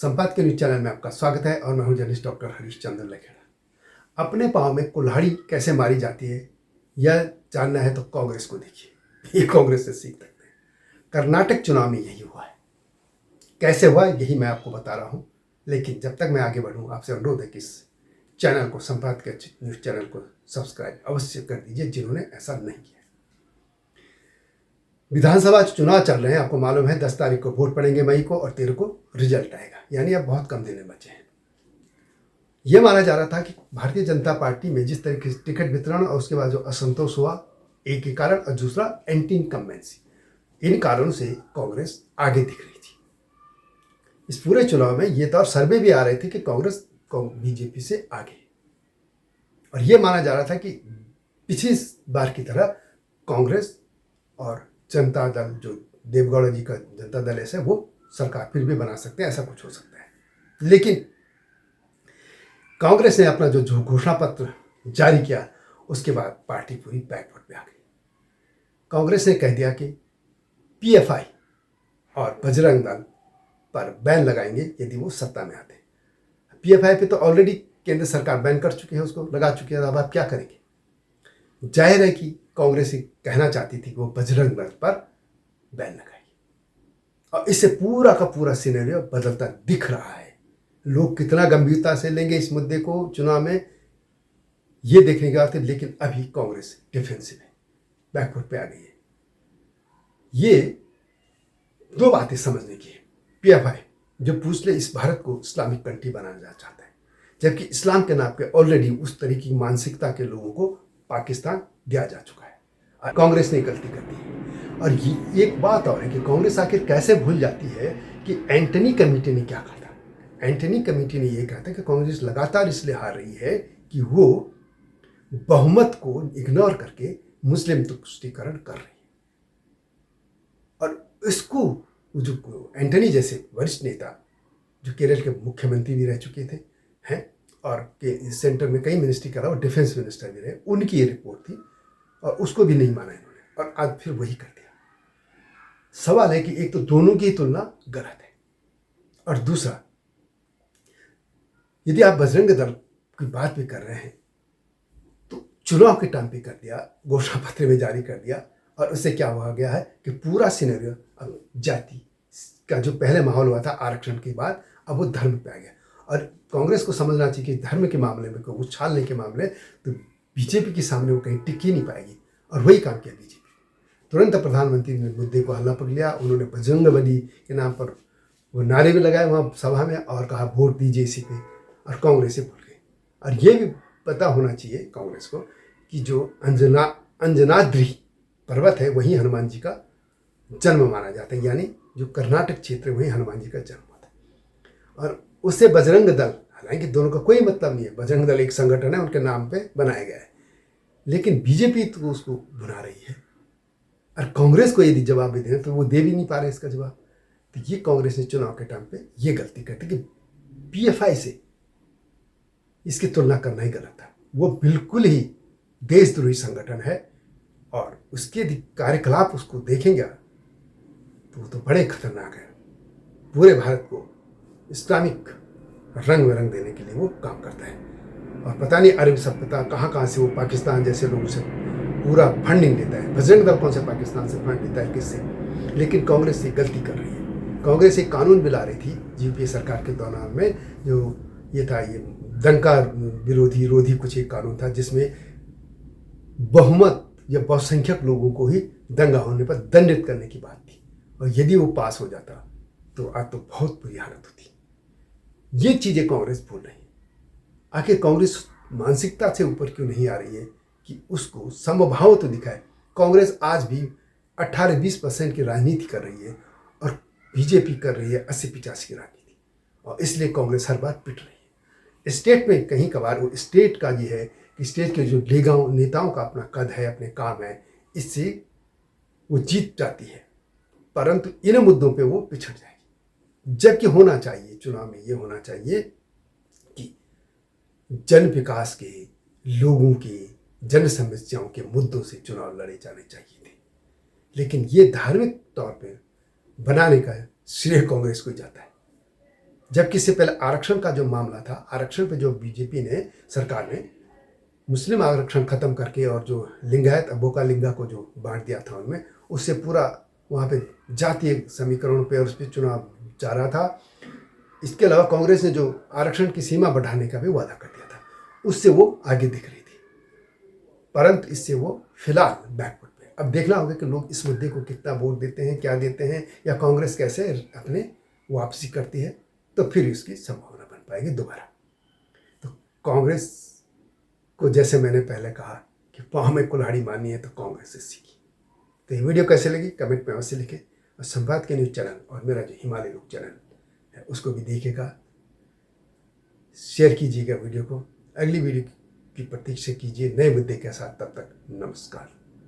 संपादकीय news channel में आपका स्वागत है और मैं हूं जर्नलिस्ट डॉक्टर हरीशचंद्र लखेड़ा। अपने पाँव में कुल्हाड़ी कैसे मारी जाती है यह जानना है तो कांग्रेस को देखिए, ये कांग्रेस से सीख सकते हैं। कर्नाटक चुनाव में यही हुआ है। कैसे हुआ यही मैं आपको बता रहा हूं, लेकिन जब तक मैं आगे बढ़ूं आपसे अनुरोध है कि इस चैनल को, संपादकीय न्यूज चैनल को सब्सक्राइब अवश्य कर दीजिए जिन्होंने ऐसा नहीं किया। विधानसभा चुनाव चल रहे हैं, आपको मालूम है 10 तारीख को वोट पड़ेंगे मई को और 13 को रिजल्ट आएगा, यानी अब बहुत कम दिन बचे हैं। यह माना जा रहा था कि भारतीय जनता पार्टी में जिस तरीके से टिकट वितरण और उसके बाद जो असंतोष हुआ, एक ही कारण और दूसरा एंटी इनकम्बेंसी, इन कारणों से कांग्रेस आगे दिख रही थी। इस पूरे चुनाव में ये तो और सर्वे भी आ रहे थे कि कांग्रेस बीजेपी से आगे, और यह माना जा रहा था कि पिछली बार की तरह कांग्रेस और जनता दल, जो देवगौड़ा जी का जनता दल है, वो सरकार फिर भी बना सकते हैं, ऐसा कुछ हो सकता है। लेकिन कांग्रेस ने अपना जो घोषणा पत्र जारी किया, उसके बाद पार्टी पूरी बैकफुट पे आ गई। कांग्रेस ने कह दिया कि पीएफआई और बजरंग दल पर बैन लगाएंगे यदि वो सत्ता में आते। पीएफआई पे तो ऑलरेडी केंद्र सरकार बैन कर चुकी है, उसको लगा चुकी है, अब आप क्या करेंगे। जाहिर है कि कांग्रेस ही कहना चाहती थी कि वो बजरंग दल पर बैन लगाएगी, और इससे पूरा का पूरा सिनेरियो बदलता दिख रहा है। लोग कितना गंभीरता से लेंगे इस मुद्दे को चुनाव में, ये देखने की बात है। लेकिन अभी कांग्रेस डिफेंसिव है, बैकफुट पे आ गई है। ये दो बातें समझने की है। पीएफआई जो पूछ ले इस भारत को इस्लामिक कंट्री बनाना चाहता है, जबकि इस्लाम के नाम पे ऑलरेडी उस तरीके की मानसिकता के लोगों को पाकिस्तान दिया जा चुका है। कांग्रेस ने गलती कर दी है। और ये एक बात और है कि कांग्रेस आखिर कैसे भूल जाती है कि एंटनी कमेटी ने क्या कहा था। एंटनी कमेटी ने यह कहा था कि कांग्रेस लगातार इसलिए हार रही है कि वो बहुमत को इग्नोर करके मुस्लिम तुष्टीकरण कर रही है। और इसको जो एंटनी जैसे वरिष्ठ नेता, जो केरल के मुख्यमंत्री भी रह चुके थे हैं और के सेंटर में कई मिनिस्ट्री करा और डिफेंस मिनिस्टर भी रहे, उनकी ये रिपोर्ट थी और उसको भी नहीं माना इन्होंने, और आज फिर वही कर दिया। सवाल है कि एक तो दोनों की तुलना गलत है, और दूसरा यदि आप बजरंग दल की बात भी कर रहे हैं तो चुनाव के टाइम पे कर दिया, घोषणा पत्र में जारी कर दिया, और उससे क्या हुआ गया है कि पूरा सिनेरियो अब जाति का जो पहले माहौल हुआ था आरक्षण के बाद, अब वो धर्म पे आ गया। और कांग्रेस को समझना चाहिए कि धर्म के मामले में, कोई उछालने के मामले, तो बीजेपी के सामने वो कहीं टिक ही नहीं पाएगी, और वही काम किया बीजेपी। तुरंत प्रधानमंत्री ने मुद्दे को हल्ला पकड़ लिया। उन्होंने बजरंग बली के नाम पर वो नारे भी लगाए वहाँ सभा में और कहा वोट दीजिए इसी पे, और कांग्रेस से भूल गई। और ये भी पता होना चाहिए कांग्रेस को कि जो अंजनाद्रि पर्वत है वहीं हनुमान जी का जन्म माना जाता है, यानी जो कर्नाटक क्षेत्र है वहीं हनुमान जी का जन्म होता है। और उससे बजरंग दल, हालांकि दोनों का कोई मतलब नहीं है, बजरंग दल एक संगठन है, उनके नाम पे बनाया गया है, लेकिन बीजेपी तो उसको बुला रही है। और कांग्रेस को यदि जवाब भी दें तो वो दे भी नहीं पा रहे इसका जवाब। तो ये कांग्रेस ने चुनाव के टाइम पे ये गलती करती कि पीएफआई से इसकी तुलना करना ही गलत था। वो बिल्कुल ही देशद्रोही संगठन है, और उसके कार्यकलाप उसको देखेंगे तो वो तो बड़े खतरनाक है। पूरे भारत को इस्लामिक रंग में रंग देने के लिए वो काम करता है, और पता नहीं अरब सभ्यता कहाँ से वो पाकिस्तान जैसे लोगों से पूरा फंडिंग देता है। बजरंग दल कौन से पाकिस्तान से फंड देता है, किससे? लेकिन कांग्रेस ये गलती कर रही है। कांग्रेस एक कानून भी ला रही थी यूपीए सरकार के दौरान में, जो ये था, ये दंगा विरोधी कुछ एक कानून था, जिसमें बहुमत या बहुसंख्यक लोगों को ही दंगा होने पर दंडित करने की बात थी, और यदि वो पास हो जाता तो आज तो बहुत बुरी हालत होती। ये चीज़ें कांग्रेस भूल रही है। आखिर कांग्रेस मानसिकता से ऊपर क्यों नहीं आ रही है कि उसको समभाव तो दिखाए। कांग्रेस आज भी 18-20% की राजनीति कर रही है, और बीजेपी कर रही है 80-85 की राजनीति, और इसलिए कांग्रेस हर बार पिट रही है। स्टेट में कहीं कभार वो स्टेट का ये है कि स्टेट के जो नेताओं का अपना कद है, अपने काम है, इससे वो जीत जाती है, परंतु इन मुद्दों पे वो पिछड़ जाएगी। जबकि होना चाहिए चुनाव में, ये होना चाहिए कि जन विकास के, लोगों के, जन समस्याओं के मुद्दों से चुनाव लड़े जाने चाहिए थे। लेकिन ये धार्मिक तौर पे बनाने का श्रेय कांग्रेस को जाता है। जबकि इससे पहले आरक्षण का जो मामला था, आरक्षण पे जो बीजेपी ने, सरकार ने मुस्लिम आरक्षण खत्म करके और जो लिंगायत बोका लिंगा को जो बांट दिया था उनमें, उससे पूरा वहाँ पे जातीय समीकरणों पे और उस पर चुनाव जा रहा था। इसके अलावा कांग्रेस ने जो आरक्षण की सीमा बढ़ाने का भी वादा कर दिया था, उससे वो आगे दिख रही थी, परंतु इससे वो फिलहाल बैकवर्ड पे। अब देखना होगा कि लोग इस मुद्दे को कितना वोट देते हैं, क्या देते हैं, या कांग्रेस कैसे अपने वापसी करती है, तो फिर इसकी संभावना बन पाएगी दोबारा। तो कांग्रेस को, जैसे मैंने पहले कहा कि पाँव में कुल्हाड़ी मारनी है तो कांग्रेस से सीखी। तो ये वीडियो कैसे लगी कमेंट में अवश्य लिखें, और संवाद के न्यूज़ चैनल और मेरा जो हिमालय लोक चैनल है उसको भी देखिएगा, शेयर कीजिएगा वीडियो को। अगली वीडियो की प्रतीक्षा कीजिए नए मुद्दे के साथ। तब तक नमस्कार।